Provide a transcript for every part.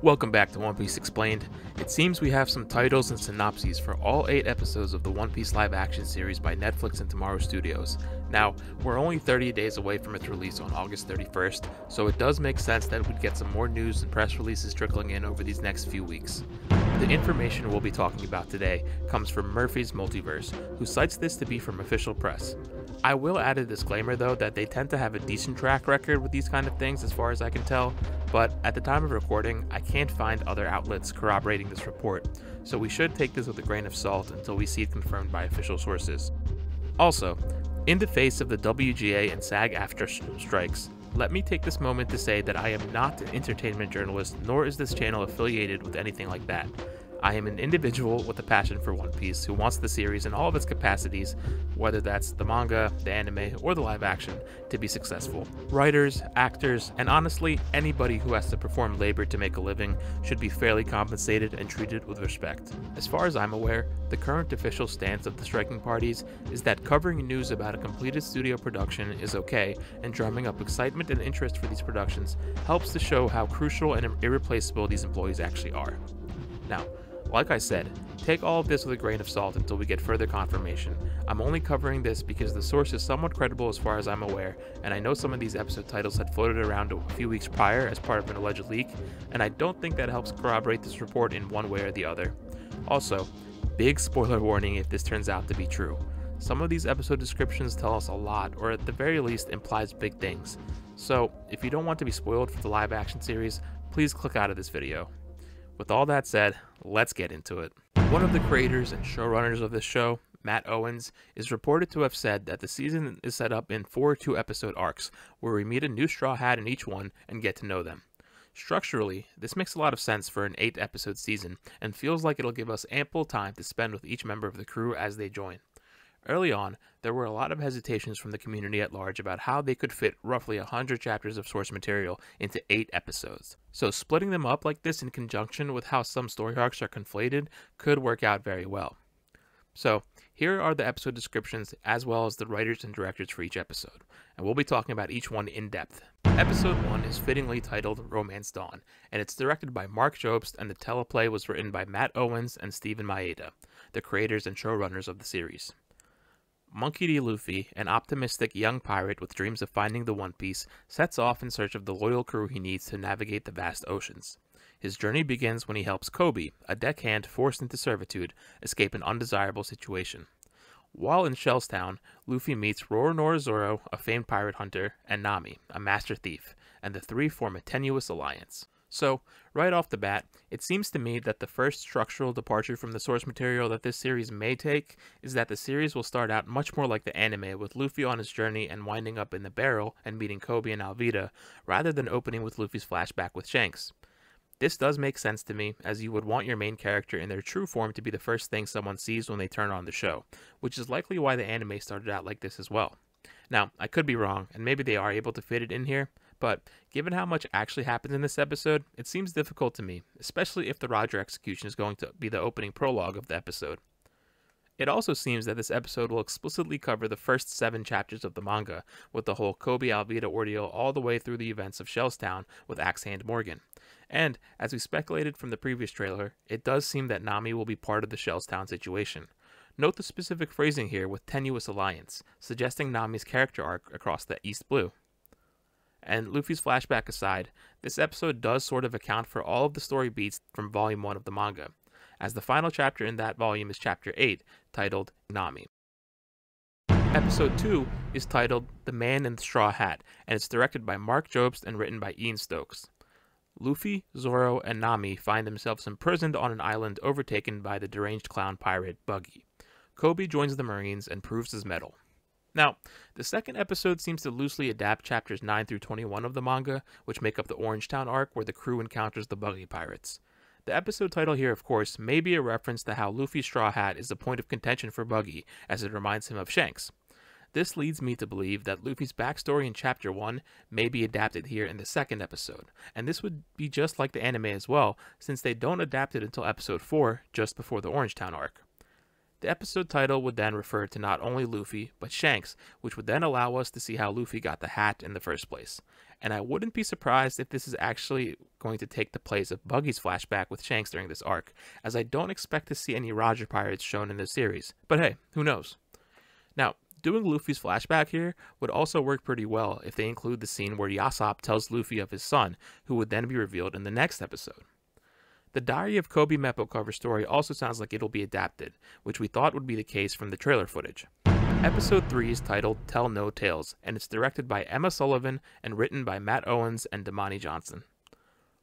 Welcome back to One Piece Explained. It seems we have some titles and synopses for all 8 episodes of the One Piece live action series by Netflix and Tomorrow Studios. Now, we're only 30 days away from its release on August 31st, so it does make sense that we'd get some more news and press releases trickling in over these next few weeks. The information we'll be talking about today comes from Murphy's Multiverse, who cites this to be from official press. I will add a disclaimer though that they tend to have a decent track record with these kind of things as far as I can tell, but at the time of recording I can't find other outlets corroborating this report, so we should take this with a grain of salt until we see it confirmed by official sources. Also, in the face of the WGA and SAG-AFTRA strikes, let me take this moment to say that I am not an entertainment journalist, nor is this channel affiliated with anything like that. I am an individual with a passion for One Piece who wants the series in all of its capacities, whether that's the manga, the anime, or the live action, to be successful. Writers, actors, and honestly, anybody who has to perform labor to make a living should be fairly compensated and treated with respect. As far as I'm aware, the current official stance of the striking parties is that covering news about a completed studio production is okay, and drumming up excitement and interest for these productions helps to show how crucial and irreplaceable these employees actually are. Now, like I said, take all of this with a grain of salt until we get further confirmation. I'm only covering this because the source is somewhat credible as far as I'm aware, and I know some of these episode titles had floated around a few weeks prior as part of an alleged leak, and I don't think that helps corroborate this report in one way or the other. Also, big spoiler warning if this turns out to be true. Some of these episode descriptions tell us a lot, or at the very least implies big things. So, if you don't want to be spoiled for the live action series, please click out of this video. With all that said, let's get into it. One of the creators and showrunners of this show, Matt Owens, is reported to have said that the season is set up in 4 2-episode arcs, where we meet a new Straw Hat in each one and get to know them. Structurally, this makes a lot of sense for an 8-episode season, and feels like it'll give us ample time to spend with each member of the crew as they join. Early on, there were a lot of hesitations from the community at large about how they could fit roughly 100 chapters of source material into 8 episodes. So splitting them up like this in conjunction with how some story arcs are conflated could work out very well. So here are the episode descriptions as well as the writers and directors for each episode, and we'll be talking about each one in depth. Episode 1 is fittingly titled Romance Dawn, and it's directed by Mark Jobst, and the teleplay was written by Matt Owens and Steven Maeda, the creators and showrunners of the series. Monkey D. Luffy, an optimistic young pirate with dreams of finding the One Piece, sets off in search of the loyal crew he needs to navigate the vast oceans. His journey begins when he helps Koby, a deckhand forced into servitude, escape an undesirable situation. While in Shellstown, Luffy meets Roronoa Zoro, a famed pirate hunter, and Nami, a master thief, and the three form a tenuous alliance. So, right off the bat, it seems to me that the first structural departure from the source material that this series may take is that the series will start out much more like the anime, with Luffy on his journey and winding up in the barrel and meeting Koby and Alvida, rather than opening with Luffy's flashback with Shanks. This does make sense to me, as you would want your main character in their true form to be the first thing someone sees when they turn on the show, which is likely why the anime started out like this as well. Now, I could be wrong, and maybe they are able to fit it in here, but given how much actually happens in this episode, it seems difficult to me, especially if the Roger execution is going to be the opening prologue of the episode. It also seems that this episode will explicitly cover the first 7 chapters of the manga, with the whole Koby Alvida ordeal all the way through the events of Shellstown with Axe Hand Morgan. And, as we speculated from the previous trailer, it does seem that Nami will be part of the Shellstown situation. Note the specific phrasing here with tenuous alliance, suggesting Nami's character arc across the East Blue. And Luffy's flashback aside, this episode does sort of account for all of the story beats from Volume 1 of the manga, as the final chapter in that volume is Chapter 8, titled Nami. Episode 2 is titled The Man in the Straw Hat, and it's directed by Mark Jobst and written by Ian Stokes. Luffy, Zoro, and Nami find themselves imprisoned on an island overtaken by the deranged clown pirate Buggy. Koby joins the Marines and proves his mettle. Now, the second episode seems to loosely adapt chapters 9 through 21 of the manga, which make up the Orangetown arc where the crew encounters the Buggy Pirates. The episode title here, of course, may be a reference to how Luffy's straw hat is a point of contention for Buggy, as it reminds him of Shanks. This leads me to believe that Luffy's backstory in Chapter 1 may be adapted here in the second episode, and this would be just like the anime as well, since they don't adapt it until Episode 4, just before the Orangetown arc. The episode title would then refer to not only Luffy, but Shanks, which would then allow us to see how Luffy got the hat in the first place. And I wouldn't be surprised if this is actually going to take the place of Buggy's flashback with Shanks during this arc, as I don't expect to see any Roger pirates shown in this series. But hey, who knows? Now, doing Luffy's flashback here would also work pretty well if they include the scene where Yasopp tells Luffy of his son, who would then be revealed in the next episode. The Diary of Koby Meppo cover story also sounds like it'll be adapted, which we thought would be the case from the trailer footage. Episode 3 is titled Tell No Tales, and it's directed by Emma Sullivan and written by Matt Owens and Damani Johnson.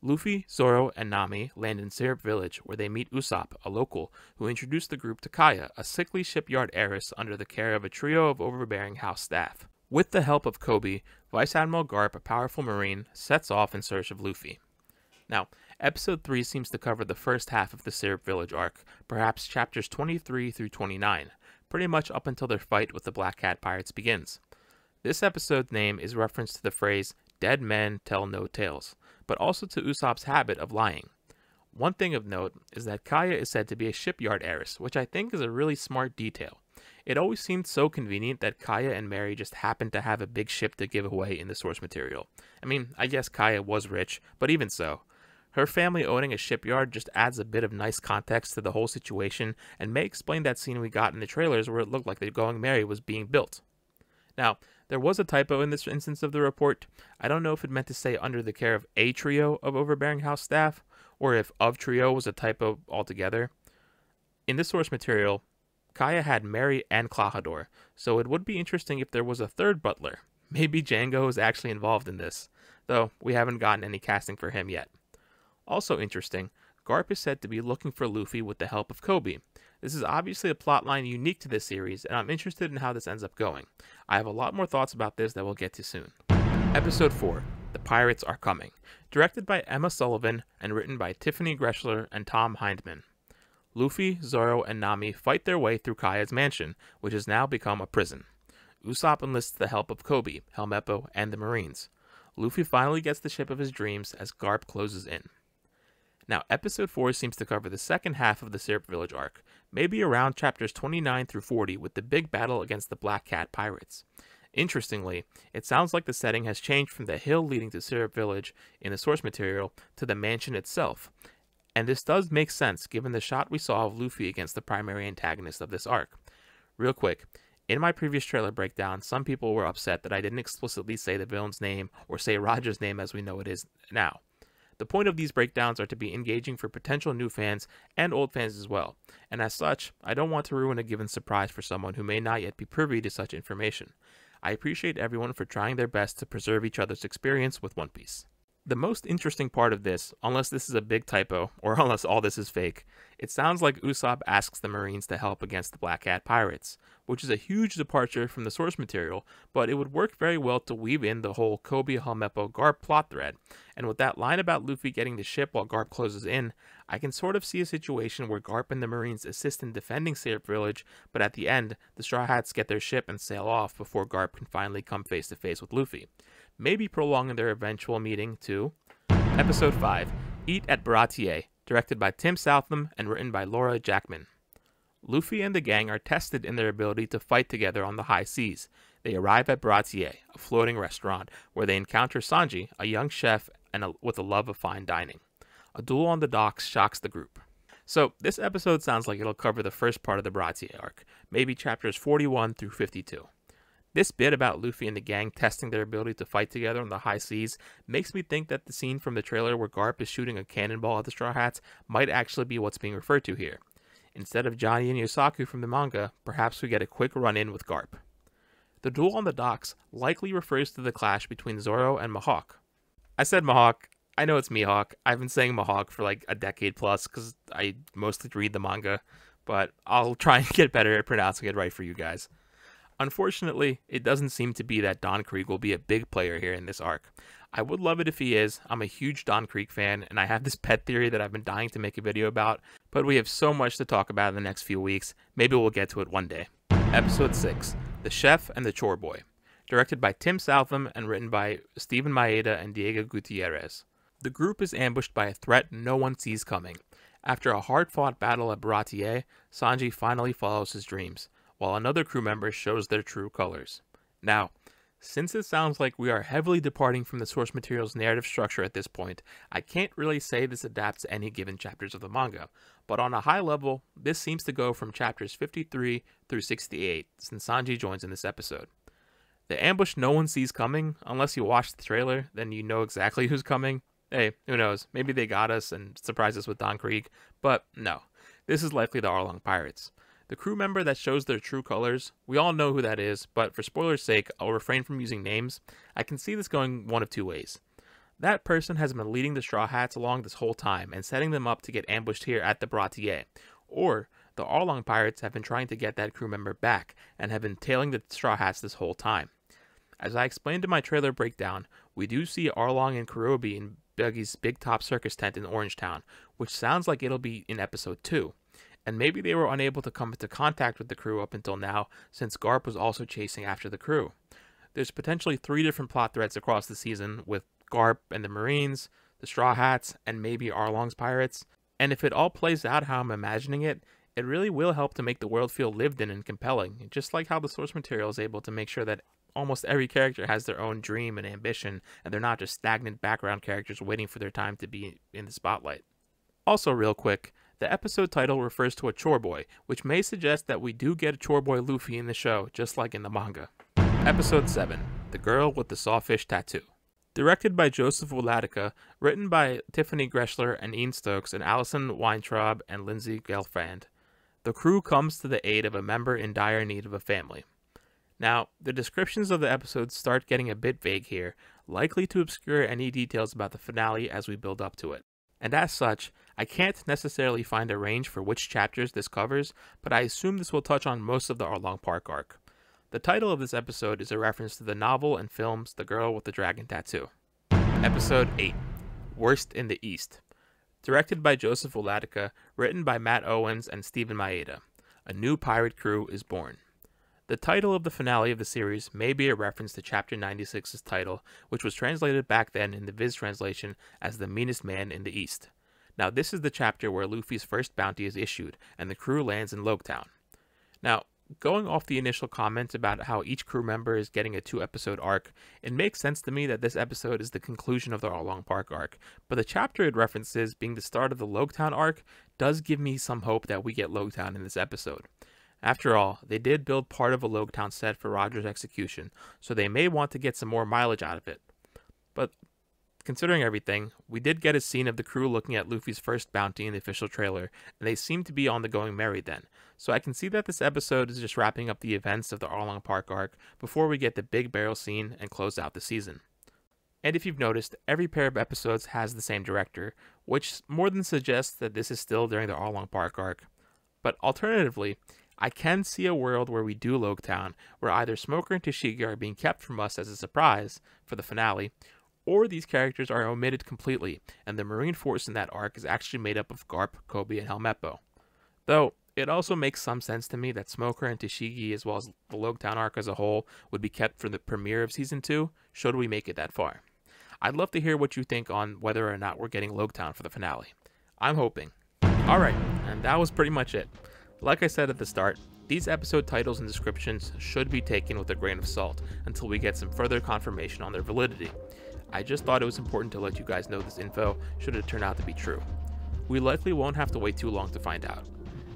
Luffy, Zoro, and Nami land in Syrup Village, where they meet Usopp, a local, who introduced the group to Kaya, a sickly shipyard heiress under the care of a trio of overbearing house staff. With the help of Koby, Vice Admiral Garp, a powerful marine, sets off in search of Luffy. Now, Episode 3 seems to cover the first half of the Syrup Village arc, perhaps chapters 23 through 29, pretty much up until their fight with the Black Cat Pirates begins. This episode's name is reference to the phrase, "Dead men tell no tales," but also to Usopp's habit of lying. One thing of note is that Kaya is said to be a shipyard heiress, which I think is a really smart detail. It always seemed so convenient that Kaya and Mary just happened to have a big ship to give away in the source material. I mean, I guess Kaya was rich, but even so. Her family owning a shipyard just adds a bit of nice context to the whole situation and may explain that scene we got in the trailers where it looked like the Going Merry was being built. Now, there was a typo in this instance of the report. I don't know if it meant to say under the care of a trio of overbearing house staff, or if of trio was a typo altogether. In the source material, Kaya had Mary and Klahadore, so it would be interesting if there was a third butler. Maybe Django is actually involved in this, though we haven't gotten any casting for him yet. Also interesting, Garp is said to be looking for Luffy with the help of Koby. This is obviously a plotline unique to this series, and I'm interested in how this ends up going. I have a lot more thoughts about this that we'll get to soon. Episode 4, The Pirates Are Coming, directed by Emma Sullivan and written by Tiffany Gressler and Tom Hindman. Luffy, Zoro, and Nami fight their way through Kaya's mansion, which has now become a prison. Usopp enlists the help of Koby, Helmeppo, and the Marines. Luffy finally gets the ship of his dreams as Garp closes in. Now, Episode 4 seems to cover the second half of the Syrup Village arc, maybe around chapters 29 through 40 with the big battle against the Black Cat Pirates. Interestingly, it sounds like the setting has changed from the hill leading to Syrup Village in the source material to the mansion itself, and this does make sense given the shot we saw of Luffy against the primary antagonist of this arc. Real quick, in my previous trailer breakdown, some people were upset that I didn't explicitly say the villain's name or say Roger's name as we know it is now. The point of these breakdowns are to be engaging for potential new fans and old fans as well, and as such, I don't want to ruin a given surprise for someone who may not yet be privy to such information. I appreciate everyone for trying their best to preserve each other's experience with One Piece. The most interesting part of this, unless this is a big typo, or unless all this is fake, it sounds like Usopp asks the Marines to help against the Black Cat Pirates, which is a huge departure from the source material, but it would work very well to weave in the whole Koby Helmeppo Garp plot thread, and with that line about Luffy getting the ship while Garp closes in, I can sort of see a situation where Garp and the Marines assist in defending Syrup Village, but at the end, the Straw Hats get their ship and sail off before Garp can finally come face to face with Luffy. Maybe prolonging their eventual meeting to Episode 5, Eat at Baratier, directed by Tim Southam and written by Laura Jackman. Luffy and the gang are tested in their ability to fight together on the high seas. They arrive at Baratier, a floating restaurant, where they encounter Sanji, a young chef with a love of fine dining. A duel on the docks shocks the group. So, this episode sounds like it'll cover the first part of the Baratier arc, maybe chapters 41 through 52. This bit about Luffy and the gang testing their ability to fight together on the high seas makes me think that the scene from the trailer where Garp is shooting a cannonball at the Straw Hats might actually be what's being referred to here. Instead of Johnny and Yosaku from the manga, perhaps we get a quick run-in with Garp. The duel on the docks likely refers to the clash between Zoro and Mihawk. I said Mihawk. I know it's Mihawk. I've been saying Mihawk for like a decade plus because I mostly read the manga, but I'll try and get better at pronouncing it right for you guys. Unfortunately, it doesn't seem to be that Don Krieg will be a big player here in this arc. I would love it if he is. I'm a huge Don Krieg fan, and I have this pet theory that I've been dying to make a video about, but we have so much to talk about in the next few weeks, maybe we'll get to it one day. Episode 6, The Chef and the Chore Boy, directed by Tim Southam and written by Steven Maeda and Diego Gutierrez. The group is ambushed by a threat no one sees coming. After a hard-fought battle at Baratier, Sanji finally follows his dreams, while another crew member shows their true colors. Now, since it sounds like we are heavily departing from the source material's narrative structure at this point, I can't really say this adapts to any given chapters of the manga, but on a high level, this seems to go from chapters 53 through 68, since Sanji joins in this episode. The ambush no one sees coming, unless you watch the trailer, then you know exactly who's coming. Hey, who knows, maybe they got us and surprised us with Don Krieg, but no, this is likely the Arlong Pirates. The crew member that shows their true colors, we all know who that is, but for spoilers' sake, I'll refrain from using names. I can see this going one of two ways. That person has been leading the Straw Hats along this whole time and setting them up to get ambushed here at the Baratier, or the Arlong Pirates have been trying to get that crew member back and have been tailing the Straw Hats this whole time. As I explained in my trailer breakdown, we do see Arlong and Kurobe in Buggy's Big Top Circus tent in Orangetown, which sounds like it'll be in episode 2. And maybe they were unable to come into contact with the crew up until now, since Garp was also chasing after the crew. There's potentially 3 different plot threads across the season, with Garp and the Marines, the Straw Hats, and maybe Arlong's pirates. And if it all plays out how I'm imagining it, it really will help to make the world feel lived in and compelling, just like how the source material is able to make sure that almost every character has their own dream and ambition, and they're not just stagnant background characters waiting for their time to be in the spotlight. Also, real quick, the episode title refers to a chore boy, which may suggest that we do get a chore boy Luffy in the show, just like in the manga. Episode 7, The Girl with the Sawfish Tattoo. Directed by Joseph Woladyka, written by Tiffany Greshler and Ian Stokes and Alison Weintraub and Lindsay Gelfand. The crew comes to the aid of a member in dire need of a family. Now, the descriptions of the episodes start getting a bit vague here, likely to obscure any details about the finale as we build up to it. And as such, I can't necessarily find a range for which chapters this covers, but I assume this will touch on most of the Arlong Park arc. The title of this episode is a reference to the novel and films The Girl with the Dragon Tattoo. Episode 8, Worst in the East. Directed by Joseph Woladyka, written by Matt Owens and Stephen Maeda. A new pirate crew is born. The title of the finale of the series may be a reference to Chapter 96's title, which was translated back then in the Viz translation as The Meanest Man in the East. Now, this is the chapter where Luffy's first bounty is issued, and the crew lands in Loguetown. Now, going off the initial comment about how each crew member is getting a 2-episode arc, it makes sense to me that this episode is the conclusion of the Arlong Park arc, but the chapter it references being the start of the Loguetown arc does give me some hope that we get Loguetown in this episode. After all, they did build part of a Loguetown set for Roger's execution, so they may want to get some more mileage out of it. But considering everything, we did get a scene of the crew looking at Luffy's first bounty in the official trailer, and they seem to be on the going merry then. So I can see that this episode is just wrapping up the events of the Arlong Park arc before we get the big barrel scene and close out the season. And if you've noticed, every pair of episodes has the same director, which more than suggests that this is still during the Arlong Park arc. But alternatively, I can see a world where we do Loguetown, where either Smoker and Tashigi are being kept from us as a surprise for the finale, or these characters are omitted completely, and the Marine force in that arc is actually made up of Garp, Kobe, and Helmeppo. Though, it also makes some sense to me that Smoker and Tashigi, as well as the Loguetown arc as a whole, would be kept for the premiere of Season 2, should we make it that far. I'd love to hear what you think on whether or not we're getting Loguetown for the finale. I'm hoping. Alright, and that was pretty much it. Like I said at the start, these episode titles and descriptions should be taken with a grain of salt until we get some further confirmation on their validity. I just thought it was important to let you guys know this info should it turn out to be true. We likely won't have to wait too long to find out.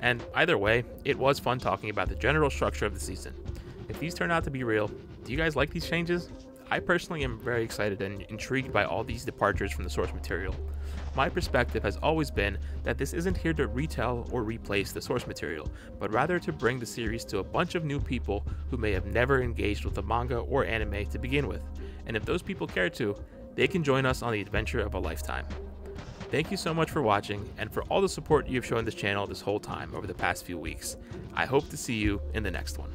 And either way, it was fun talking about the general structure of the season. If these turn out to be real, do you guys like these changes? I personally am very excited and intrigued by all these departures from the source material. My perspective has always been that this isn't here to retell or replace the source material, but rather to bring the series to a bunch of new people who may have never engaged with the manga or anime to begin with, and if those people care to, they can join us on the adventure of a lifetime. Thank you so much for watching, and for all the support you've shown this channel this whole time over the past few weeks. I hope to see you in the next one.